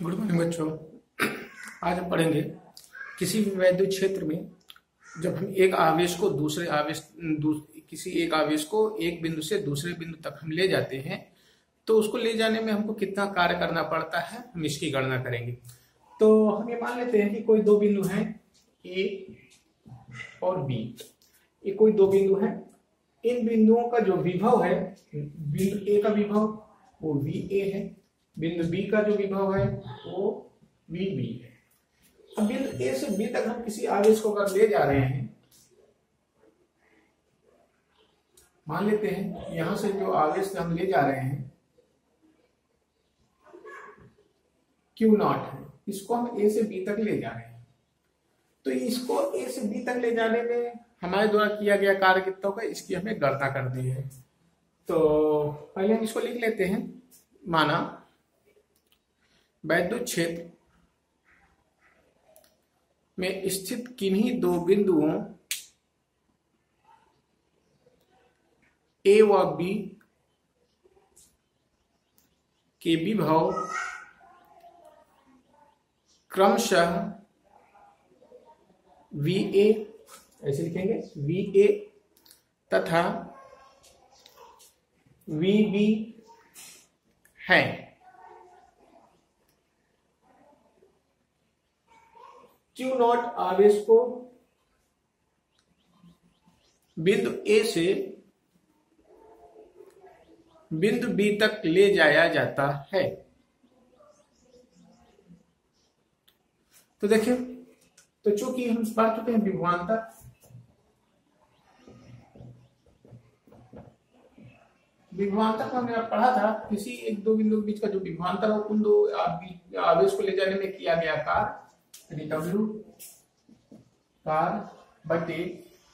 Good morning बच्चों। आज हम पढ़ेंगे किसी भी वैद्युत क्षेत्र में जब हम एक आवेश को किसी एक आवेश को एक बिंदु से दूसरे बिंदु तक हम ले जाते हैं तो उसको ले जाने में हमको कितना कार्य करना पड़ता है, हम इसकी गणना करेंगे। तो हम ये मान लेते हैं कि कोई दो बिंदु हैं ए और बी। ये कोई दो बिंदु हैं। इन बिंदुओं का जो विभव है, बिंदु ए का विभव वो वी ए है, बिंदु बी का जो विभव है वो वी बी है। अब बिंदु ए से बी तक हम किसी आवेश को अगर ले जा रहे हैं, मान लेते हैं यहां से जो आवेश हम ले जा रहे हैं Q0 है, इसको हम ए से बी तक ले जा रहे हैं। तो इसको ए से बी तक ले जाने में हमारे द्वारा किया गया कार्य कितना होगा, इसकी हमें गणना करनी है। तो पहले हम इसको लिख लेते हैं। माना वैद्युत क्षेत्र में स्थित किन्हीं दो बिंदुओं ए व बी के विभव क्रमशः वी ए, ऐसे लिखेंगे वी ए तथा वी बी है। Q0 आवेश को बिंदु ए से बिंदु बी तक ले जाया जाता है। तो देखिए, तो चूंकि हम पढ़ चुके हैं विभवांतर, को हमने पढ़ा था किसी एक दो बिंदु के बीच का जो विभवांतर हो उन दो आवेश को ले जाने में किया गया कार्य W कार्य बटे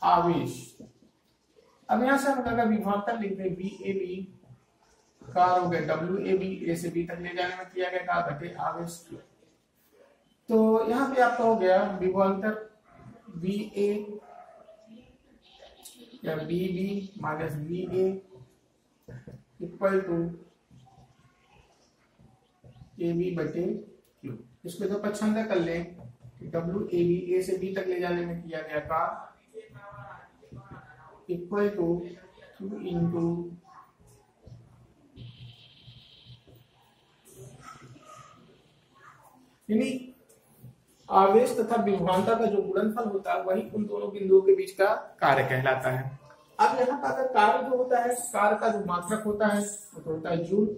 आवेश। अब यहां से हम अगर विभवांतर लिख दें बी ए बी कार्य हो गया W ए बी, ए से बी तक ले जाने में किया गया कार्य बटे आवेश। तो यहाँ पे आपका हो गया विभवांतर वी ए या B B minus we A equal to A B बटे क्यू। इसको तो पच्छांतर कर लें। W ए बी, ए से बी तक ले जाने में किया गया कार्य इक्वल टू Q इंटू यानी आवेश तथा विभवांतर का जो गुणनफल होता है वही उन दोनों बिंदुओं के बीच का कार्य कहलाता है। अब यहाँ पर अगर कार्य जो होता है, कार्य का जो मात्रक होता है वो तो होता है जूल,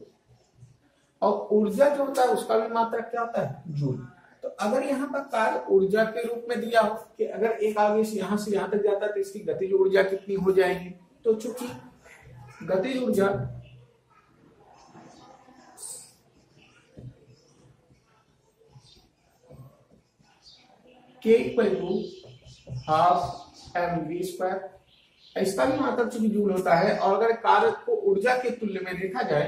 और ऊर्जा जो होता है उसका भी मात्रक क्या होता है, जूल। तो अगर यहाँ पर कार्य ऊर्जा के रूप में दिया हो कि अगर एक आवेश यहाँ से यहाँ तक जाता है तो इसकी गतिज ऊर्जा कितनी हो जाएगी, तो चूंकि गतिज ऊर्जा K equal to half mv², इसका भी मात्रक चूंकि जूल होता है, और अगर कार्य को ऊर्जा के तुल्य में देखा जाए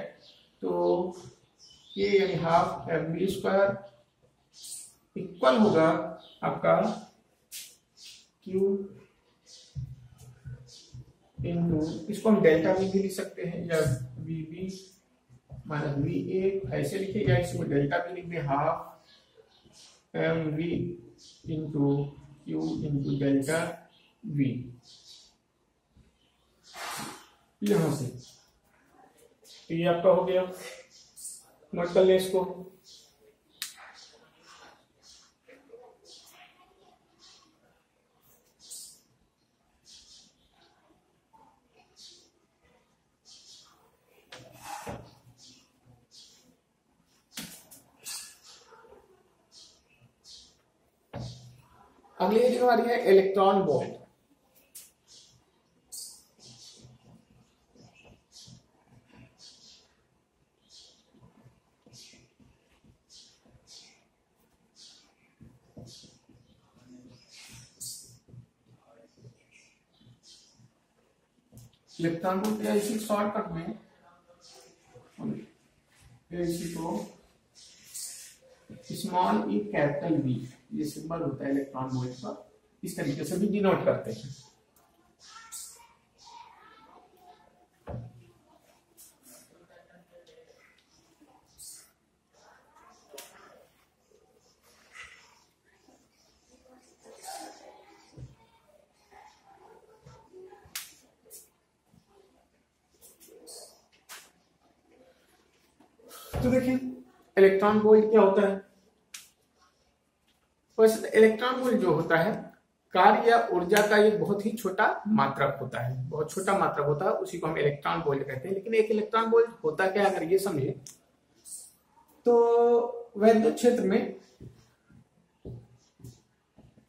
तो ये यानी हाफ mv² इक्वल होगा आपका Q इंटू, इसको हम डेल्टा भी लिख सकते हैं या v B minus we A ऐसे लिखे, या इसमें डेल्टा भी लिख दे half m v into q into delta v. यहां से तो ये आपका हो गया, नोट कर ले इसको। अगली चीज हमारी है इलेक्ट्रॉन वोल्ट। इलेक्ट्रॉन वोल्ट या इसी शॉर्टकट में इसी को स्मॉल ई कैपिटल बी, ये सिंबल होता है इलेक्ट्रॉन वोल्ट का, इस तरीके से भी डिनोट करते हैं। तो देखिए इलेक्ट्रॉन वोल्ट क्या होता है। वैसे इलेक्ट्रॉन वोल्ट जो होता है कार्य या ऊर्जा का एक बहुत ही छोटा मात्रक होता है, बहुत छोटा मात्रक होता है, उसी को हम इलेक्ट्रॉन वोल्ट कहते हैं। लेकिन एक इलेक्ट्रॉन वोल्ट होता क्या है, अगर ये समझे तो वैद्युत क्षेत्र में,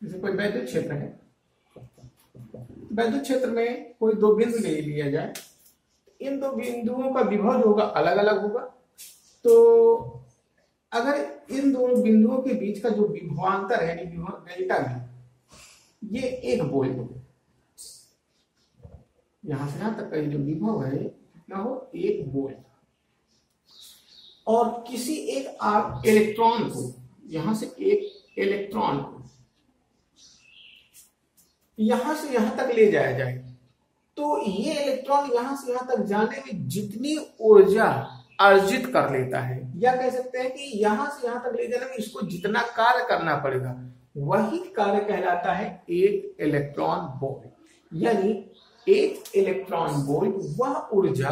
जैसे कोई वैद्युत क्षेत्र है, वैद्युत क्षेत्र में कोई दो बिंदु ले लिया जाए, इन दो बिंदुओं का विभव जो होगा अलग अलग होगा। तो अगर इन दोनों बिंदुओं के बीच का जो विभवांतर है, विभव डेल्टा भी, ये एक वोल्ट हो, यहां से यहां तक का जो विभव है कितना हो, एक वोल्ट। और किसी एक आप इलेक्ट्रॉन को, यहां से एक इलेक्ट्रॉन को यहां से यहां तक ले जाया जाए, तो ये इलेक्ट्रॉन यहां से यहां तक जाने में जितनी ऊर्जा अर्जित कर लेता है, या कह सकते हैं कि यहां से यहां तक ले जाने में इसको जितना कार्य करना पड़ेगा, वही कार्य कहलाता है एक इलेक्ट्रॉन वोल्ट। यानी एक इलेक्ट्रॉन वोल्ट वह ऊर्जा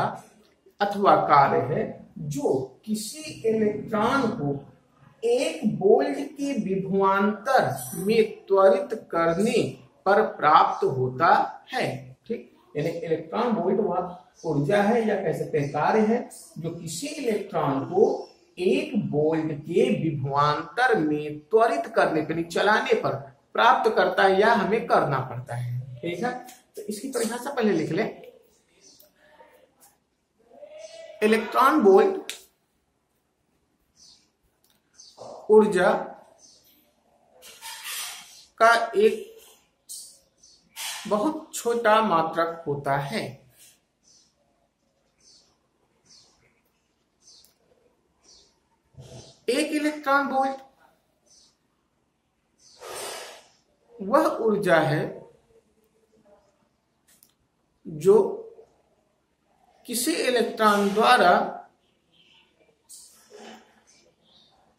अथवा कार्य है जो किसी इलेक्ट्रॉन को एक वोल्ट के विभवांतर में त्वरित करने पर प्राप्त होता है। ठीक, यानी इलेक्ट्रॉन वोल्ट वह ऊर्जा है या कह सकते हैं कार्य है जो किसी इलेक्ट्रॉन को एक वोल्ट के विभवांतर में त्वरित करने पर, चलाने पर प्राप्त करता है या हमें करना पड़ता है। ठीक है, तो इसकी परिभाषा पहले लिख ले। इलेक्ट्रॉन वोल्ट ऊर्जा का एक बहुत छोटा मात्रक होता है। एक इलेक्ट्रॉन वोल्ट वह ऊर्जा है जो किसी इलेक्ट्रॉन द्वारा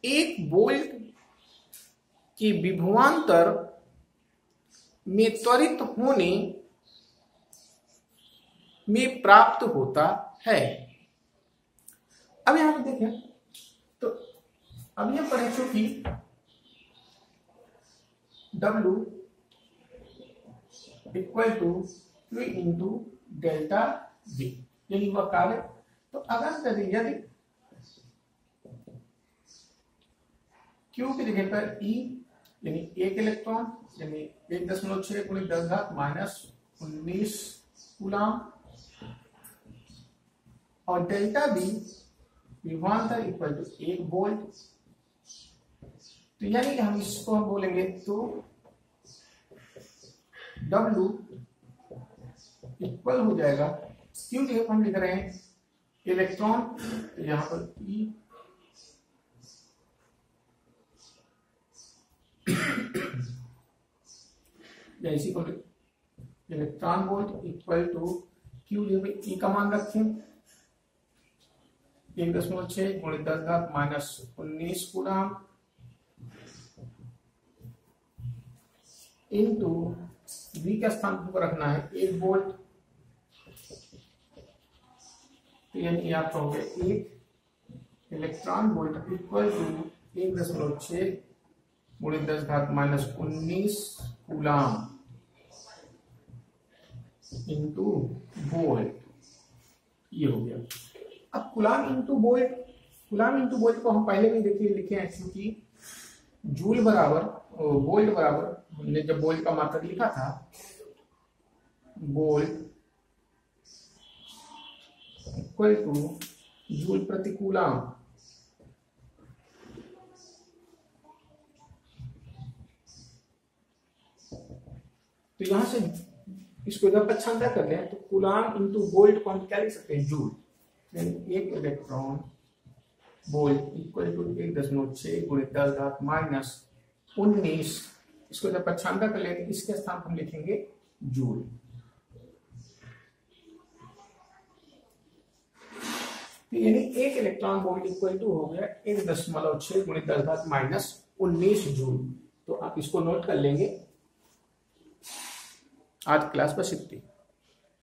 एक वोल्ट की विभवांतर में त्वरित होने में प्राप्त होता है। अब यहां पर देखें तो अब यह पढ़े चूंकि W equal to Q into delta V, यही वह कार्य। तो अगर यदि Q की जगह पर E यानी एक इलेक्ट्रॉन यानी 1.6 × 10⁻⁻19 कूलम और डेल्टा V विभवांतर इक्वल टू 1 वोल्ट, तो यानी कि हम इसको हम बोलेंगे तो W इक्वल हो जाएगा, क्यों जगह हम लिख रहे हैं इलेक्ट्रॉन, तो यहां पर E या इसी को electron volt equal to q, e का मान रखें 1.6 × 10⁻⁻19 कूलम इंटू V का स्थान पर रखना है 1 वोल्ट, तो यानी आप कहोगे 1 electron volt equal to 1.6 × 10⁻⁻19 coulomb into volt, ये हो गया। अब कूलम इंटू वोल्ट को हम पहले भी देखिए लिखे हैं, क्योंकि जूल बराबर वोल्ट बराबर, हमने जब वोल्ट का मात्रक लिखा था वोल्ट इक्वल टू जूल प्रति कूलम, तो यहां से इसको जब पक्षांतर कर लें तो कूलम इंटू वोल्ट को हम क्या लिख सकते हैं, जूल, यानी एक इलेक्ट्रॉन वोल्ट इक्वल टू 1.6 × 10⁻⁻19, इसको जब पक्षांतर कर लेंगे इसके स्थान हम लिखेंगे जूल। तो यानी एक इलेक्ट्रॉन वोल्ट इक्वल टू हो गया 1.6 × 10⁻⁻19 जूल। तो आप इसको नोट कर लेंगे। आज क्लास बस इतनी।